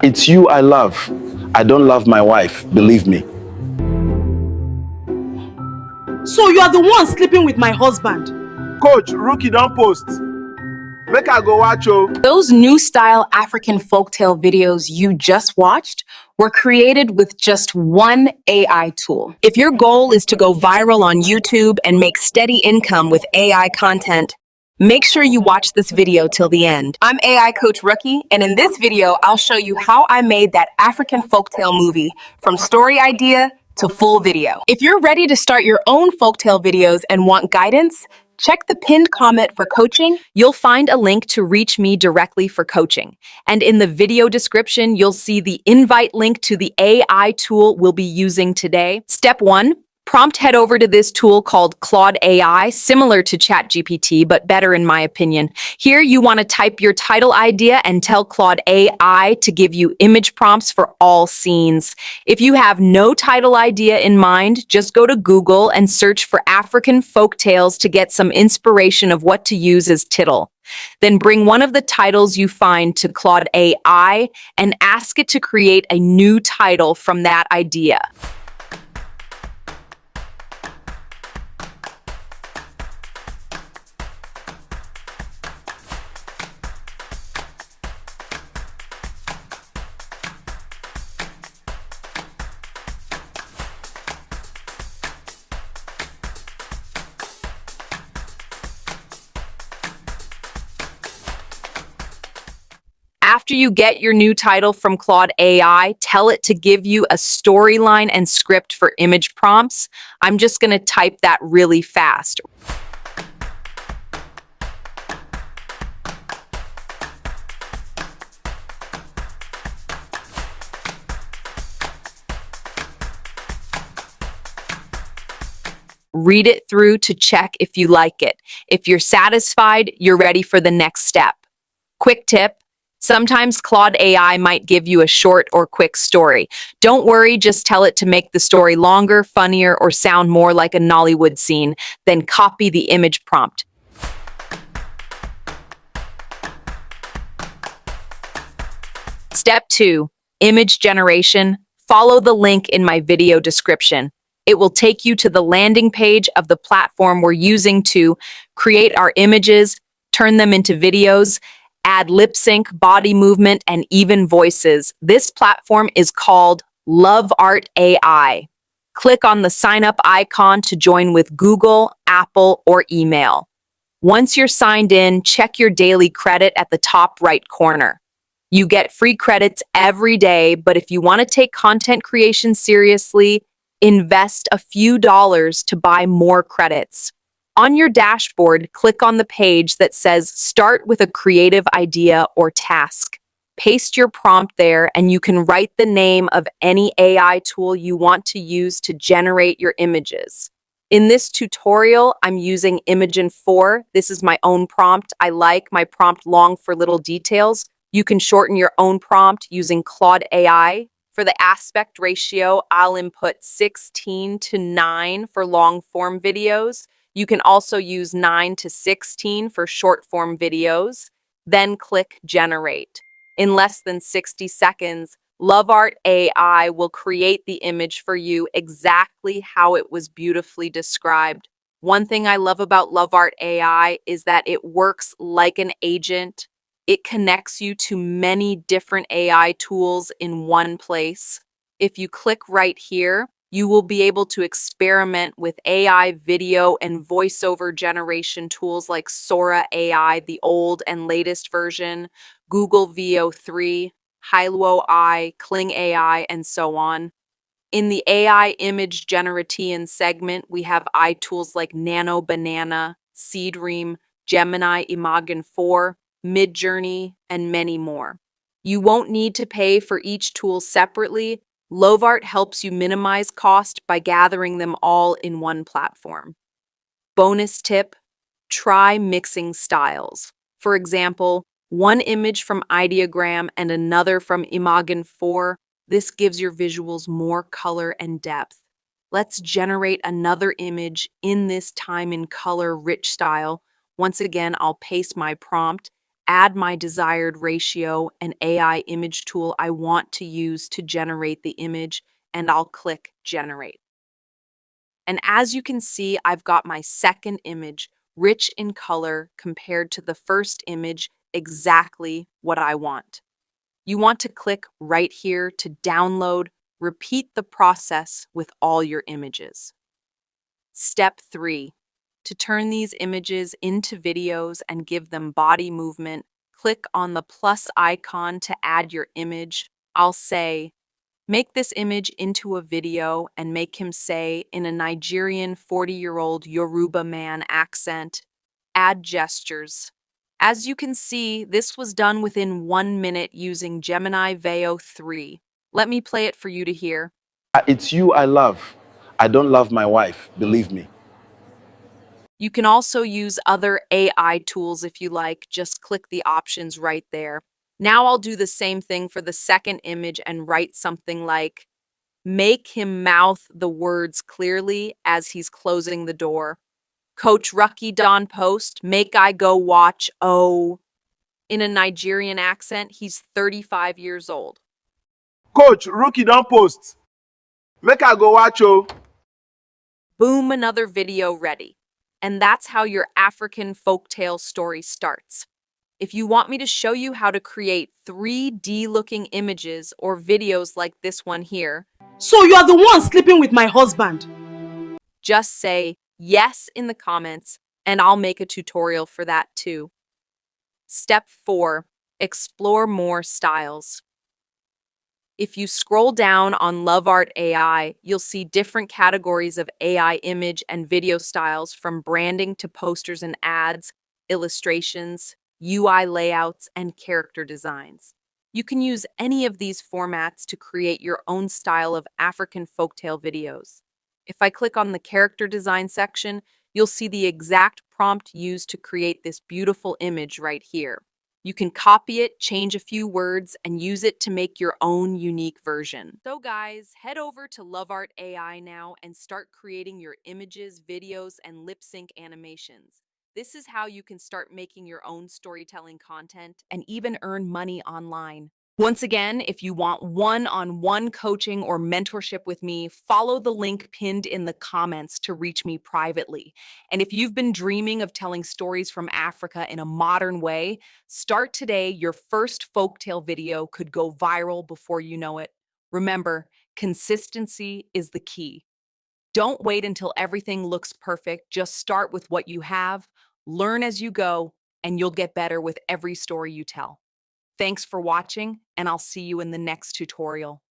It's you I love. I don't love my wife, believe me. So you are the one sleeping with my husband? Coach, Rookie don't post. Make I go watch oh. Those new style African folktale videos you just watched were created with just one AI tool. If your goal is to go viral on YouTube and make steady income with AI content, make sure you watch this video till the end. I'm AI Coach Rookie, and in this video, I'll show you how I made that African folktale movie from story idea to full video. If you're ready to start your own folktale videos and want guidance, check the pinned comment for coaching. You'll find a link to reach me directly for coaching. And in the video description, you'll see the invite link to the AI tool we'll be using today. Step 1. Prompt head over to this tool called Claude AI, similar to ChatGPT, but better in my opinion. Here you want to type your title idea and tell Claude AI to give you image prompts for all scenes. If you have no title idea in mind, just go to Google and search for African folktales to get some inspiration of what to use as tittle. Then bring one of the titles you find to Claude AI and ask it to create a new title from that idea. After you get your new title from Claude AI, tell it to give you a storyline and script for image prompts. I'm just going to type that really fast. Read it through to check if you like it. If you're satisfied, you're ready for the next step. Quick tip. Sometimes Claude AI might give you a short or quick story. Don't worry, just tell it to make the story longer, funnier, or sound more like a Nollywood scene. Then copy the image prompt. Step 2, image generation. Follow the link in my video description. It will take you to the landing page of the platform we're using to create our images, turn them into videos, add lip sync, body movement, and even voices. This platform is called Lovart AI. Click on the sign up icon to join with Google, Apple, or email. Once you're signed in, check your daily credit at the top right corner. You get free credits every day, but if you want to take content creation seriously, invest a few dollars to buy more credits. On your dashboard, click on the page that says Start with a creative idea or task. Paste your prompt there, and you can write the name of any AI tool you want to use to generate your images. In this tutorial, I'm using Imagen 4. This is my own prompt. I like my prompt long for little details. You can shorten your own prompt using Claude AI. For the aspect ratio, I'll input 16:9 for long form videos. You can also use 9:16 for short form videos. Then click Generate. In less than 60 seconds, Lovart AI will create the image for you exactly how it was beautifully described. One thing I love about Lovart AI is that it works like an agent. It connects you to many different AI tools in one place. If you click right here, you will be able to experiment with AI video and voiceover generation tools like Sora AI, the old and latest version, Google VO3, Hailuo AI, Kling AI, and so on. In the AI image generation segment, we have AI tools like Nano Banana, Seedream, Gemini Imagen 4, Midjourney, and many more. You won't need to pay for each tool separately. Lovart helps you minimize cost by gathering them all in one platform. Bonus tip, try mixing styles. For example, one image from Ideogram and another from Imagen 4. This gives your visuals more color and depth. Let's generate another image in this time in color rich style. Once again, I'll paste my prompt. add my desired ratio and AI image tool I want to use to generate the image, and I'll click Generate. And as you can see, I've got my second image, rich in color compared to the first image, exactly what I want. You want to click right here to download. Repeat the process with all your images. Step 3. To turn these images into videos and give them body movement, click on the plus icon to add your image. I'll say, make this image into a video and make him say in a Nigerian 40-year-old Yoruba man accent, add gestures. As you can see, this was done within 1 minute using Gemini Veo 3. Let me play it for you to hear. It's you I love. I don't love my wife, believe me. You can also use other AI tools if you like. Just click the options right there. Now I'll do the same thing for the second image and write something like, make him mouth the words clearly as he's closing the door. Coach Rucky Don Post, make I go watch, oh. In a Nigerian accent, he's 35 years old. Coach, rookie don post. Make I go watch oh. Boom, another video ready. And that's how your African folktale story starts. If you want me to show you how to create 3D looking images or videos like this one here, So you are the one sleeping with my husband? just say yes in the comments and I'll make a tutorial for that too. Step 4. Explore more styles. If you scroll down on Lovart AI, you'll see different categories of AI image and video styles, from branding to posters and ads, illustrations, UI layouts, and character designs. You can use any of these formats to create your own style of African folktale videos. If I click on the character design section, you'll see the exact prompt used to create this beautiful image right here. You can copy it, change a few words, and use it to make your own unique version. So guys, head over to Lovart AI now and start creating your images, videos, and lip sync animations. This is how you can start making your own storytelling content and even earn money online. Once again, if you want one-on-one coaching or mentorship with me, follow the link pinned in the comments to reach me privately. And if you've been dreaming of telling stories from Africa in a modern way, start today. Your first folktale video could go viral before you know it. Remember, consistency is the key. Don't wait until everything looks perfect. Just start with what you have, learn as you go, and you'll get better with every story you tell. Thanks for watching, and I'll see you in the next tutorial.